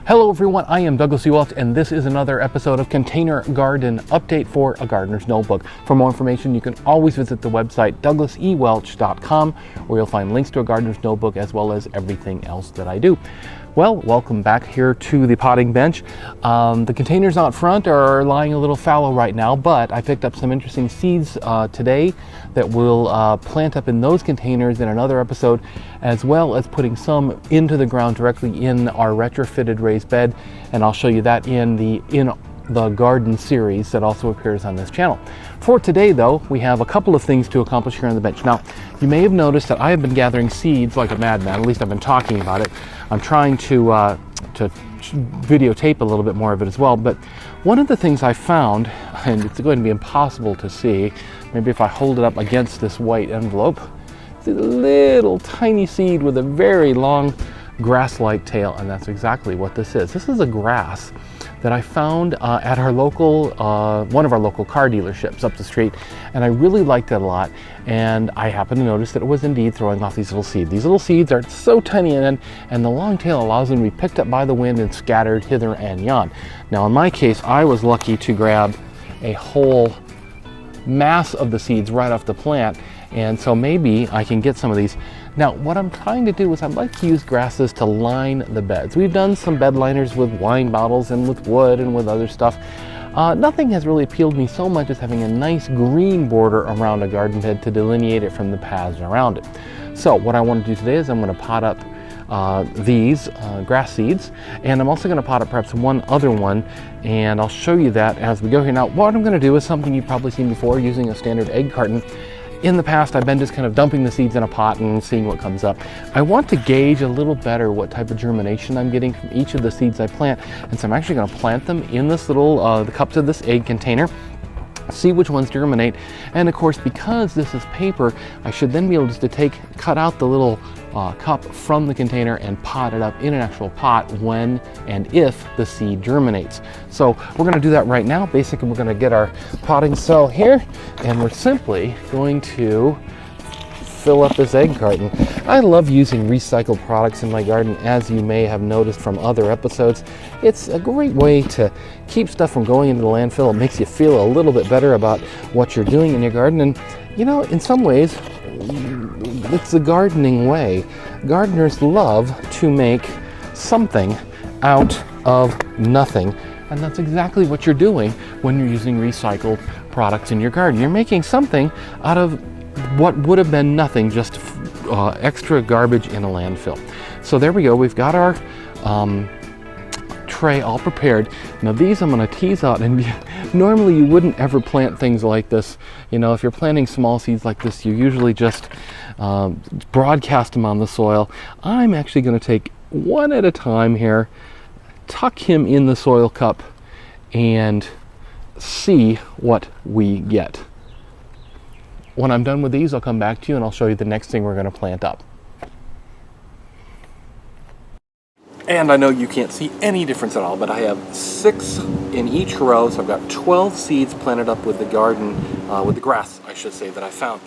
Hello everyone, I am Douglas E. Welch, and this is another episode of Container Garden Update for a Gardener's Notebook. For more information, you can always visit the website douglasewelch.com, where you'll find links to a Gardener's Notebook as well as everything else that I do. Well, welcome back here to the potting bench. The containers out front are lying a little fallow right now, but I picked up some interesting seeds today that we'll plant up in those containers in another episode, as well as putting some into the ground directly in our retrofitted raised bed, and I'll show you that in the garden series that also appears on this channel. For today though, we have a couple of things to accomplish here on the bench. Now, you may have noticed that I have been gathering seeds like a madman, at least I've been talking about it. I'm trying to videotape a little bit more of it as well, but one of the things I found, and it's going to be impossible to see, maybe if I hold it up against this white envelope, it's a little tiny seed with a very long grass-like tail, and that's exactly what this is. This is a grass that I found at our local, one of our local car dealerships up the street, and I really liked it a lot, and I happened to notice that it was indeed throwing off these little seeds. These little seeds are so tiny and the long tail allows them to be picked up by the wind and scattered hither and yon. Now in my case, I was lucky to grab a whole mass of the seeds right off the plant, and so maybe I can get some of these. Now, what I'm trying to do is I'd like to use grasses to line the beds. We've done some bed liners with wine bottles and with wood and with other stuff. Nothing has really appealed to me so much as having a nice green border around a garden bed to delineate it from the paths around it. So what I want to do today is I'm going to pot up these grass seeds, and I'm also going to pot up perhaps one other one, and I'll show you that as we go here. Now, what I'm going to do is something you've probably seen before using a standard egg carton. In the past, I've been just kind of dumping the seeds in a pot and seeing what comes up. I want to gauge a little better what type of germination I'm getting from each of the seeds I plant, and so I'm actually going to plant them in this little, the cups of this egg container, see which ones germinate, and of course, because this is paper, I should then be able just to cut out the little cup from the container and pot it up in an actual pot when and if the seed germinates. So we're going to do that right now. Basically, we're going to get our potting cell here, and we're simply going to fill up this egg carton. I love using recycled products in my garden, as you may have noticed from other episodes. It's a great way to keep stuff from going into the landfill. It makes you feel a little bit better about what you're doing in your garden, and you know, in some ways, it's the gardening way. Gardeners love to make something out of nothing, and that's exactly what you're doing when you're using recycled products in your garden. You're making something out of what would have been nothing, just extra garbage in a landfill. So there we go, we've got our tray all prepared. Now these I'm going to tease out, and normally you wouldn't ever plant things like this. You know, if you're planting small seeds like this, you usually just broadcast them on the soil. I'm actually going to take one at a time here, tuck him in the soil cup, and see what we get. When I'm done with these, I'll come back to you and I'll show you the next thing we're going to plant up. And I know you can't see any difference at all, but I have 6 in each row, so I've got 12 seeds planted up with the garden, with the grass, I should say, that I found.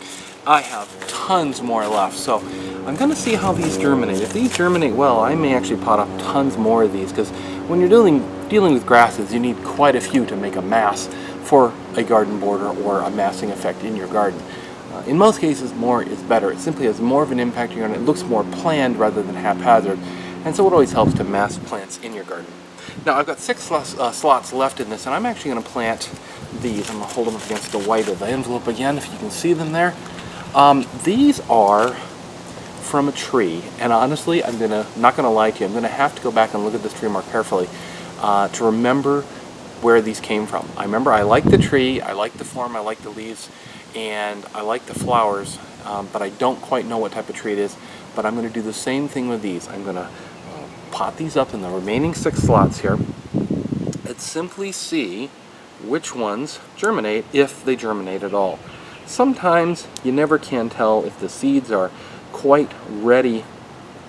I have tons more left, so I'm going to see how these germinate. If these germinate well, I may actually pot up tons more of these, because when you're dealing with grasses, you need quite a few to make a mass for a garden border or a massing effect in your garden. In most cases, more is better. It simply has more of an impact on your garden. It looks more planned rather than haphazard, and so it always helps to mass plants in your garden. Now I've got 6 slots left in this, and I'm actually going to plant these. I'm going to hold them up against the white of the envelope again, if you can see them there. These are from a tree, and honestly, not going to lie to you, I'm going to have to go back and look at this tree more carefully to remember where these came from. I remember I like the tree, I like the form, I like the leaves, and I like the flowers, but I don't quite know what type of tree it is. But I'm going to do the same thing with these. I'm going to pot these up in the remaining 6 slots here and simply see which ones germinate, if they germinate at all. Sometimes you never can tell if the seeds are quite ready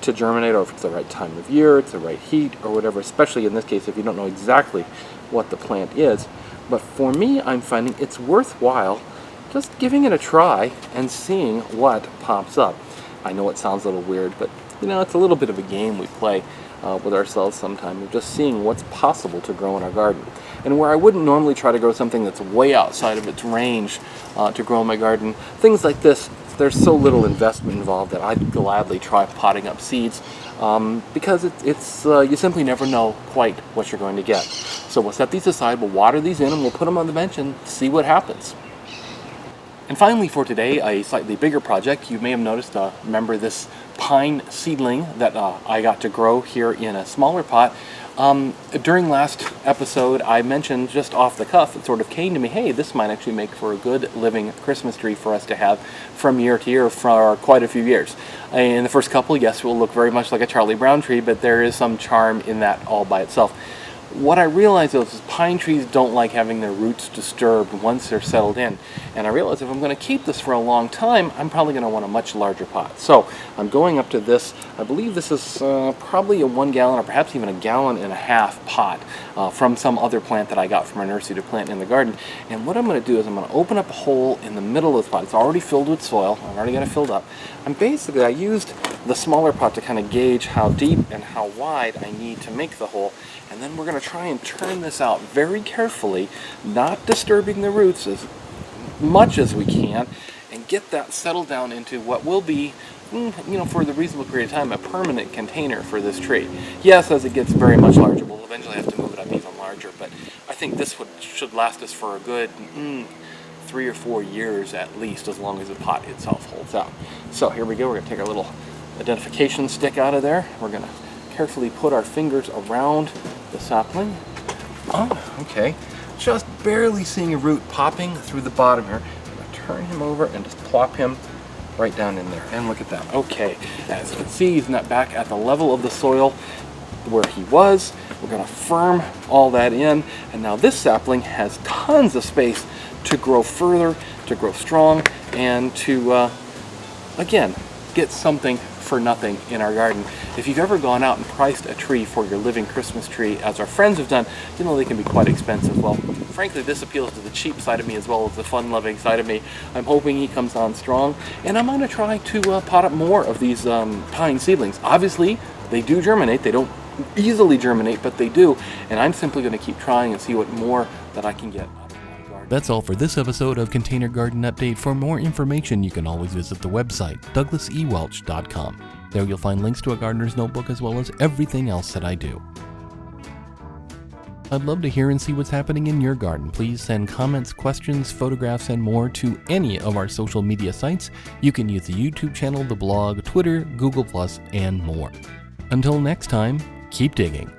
to germinate, or if it's the right time of year, it's the right heat, or whatever, especially in this case if you don't know exactly what the plant is. But for me, I'm finding it's worthwhile just giving it a try and seeing what pops up. I know it sounds a little weird, but you know, it's a little bit of a game we play. with ourselves sometime of just seeing what's possible to grow in our garden. And where I wouldn't normally try to grow something that's way outside of its range to grow in my garden, things like this, there's so little investment involved that I'd gladly try potting up seeds because it's you simply never know quite what you're going to get. So we'll set these aside, we'll water these in, and we'll put them on the bench and see what happens. And finally for today, a slightly bigger project. You may have noticed, remember this pine seedling that I got to grow here in a smaller pot. During last episode, I mentioned just off the cuff, it sort of came to me, hey, this might actually make for a good living Christmas tree for us to have from year to year for quite a few years. In the first couple, yes, it will look very much like a Charlie Brown tree, but there is some charm in that all by itself. What I realized is pine trees don't like having their roots disturbed once they're settled in. And I realized if I'm going to keep this for a long time, I'm probably going to want a much larger pot. So I'm going up to this, I believe this is probably a 1 gallon or perhaps even a 1.5 gallon pot from some other plant that I got from a nursery to plant in the garden. And what I'm going to do is I'm going to open up a hole in the middle of the pot. It's already filled with soil. I've already got it filled up. And basically I used the smaller pot to kind of gauge how deep and how wide I need to make the hole. And then we're going to try and turn this out very carefully, not disturbing the roots as much as we can, and get that settled down into what will be, for the reasonable period of time, a permanent container for this tree. Yes, as it gets very much larger, we'll eventually have to move it up even larger, but I think this should last us for a good 3 or 4 years at least, as long as the pot itself holds out. So here we go. We're going to take our little identification stick out of there. We're going to carefully put our fingers around the sapling. Oh, okay. Just barely seeing a root popping through the bottom here. I'm going to turn him over and just plop him right down in there. And look at that. Okay. As you can see, he's not back at the level of the soil where he was. We're going to firm all that in. And now this sapling has tons of space to grow further, to grow strong, and to, again, get something for nothing in our garden. If you've ever gone out and priced a tree for your living Christmas tree, as our friends have done, they can be quite expensive. Well, frankly, this appeals to the cheap side of me as well as the fun-loving side of me. I'm hoping he comes on strong, and I'm going to try to pot up more of these pine seedlings. Obviously, they do germinate. They don't easily germinate, but they do, and I'm simply going to keep trying and see what more that I can get. That's all for this episode of Container Garden Update. For more information, you can always visit the website, douglasewelch.com. There you'll find links to a gardener's notebook as well as everything else that I do. I'd love to hear and see what's happening in your garden. Please send comments, questions, photographs, and more to any of our social media sites. You can use the YouTube channel, the blog, Twitter, Google+, and more. Until next time, keep digging.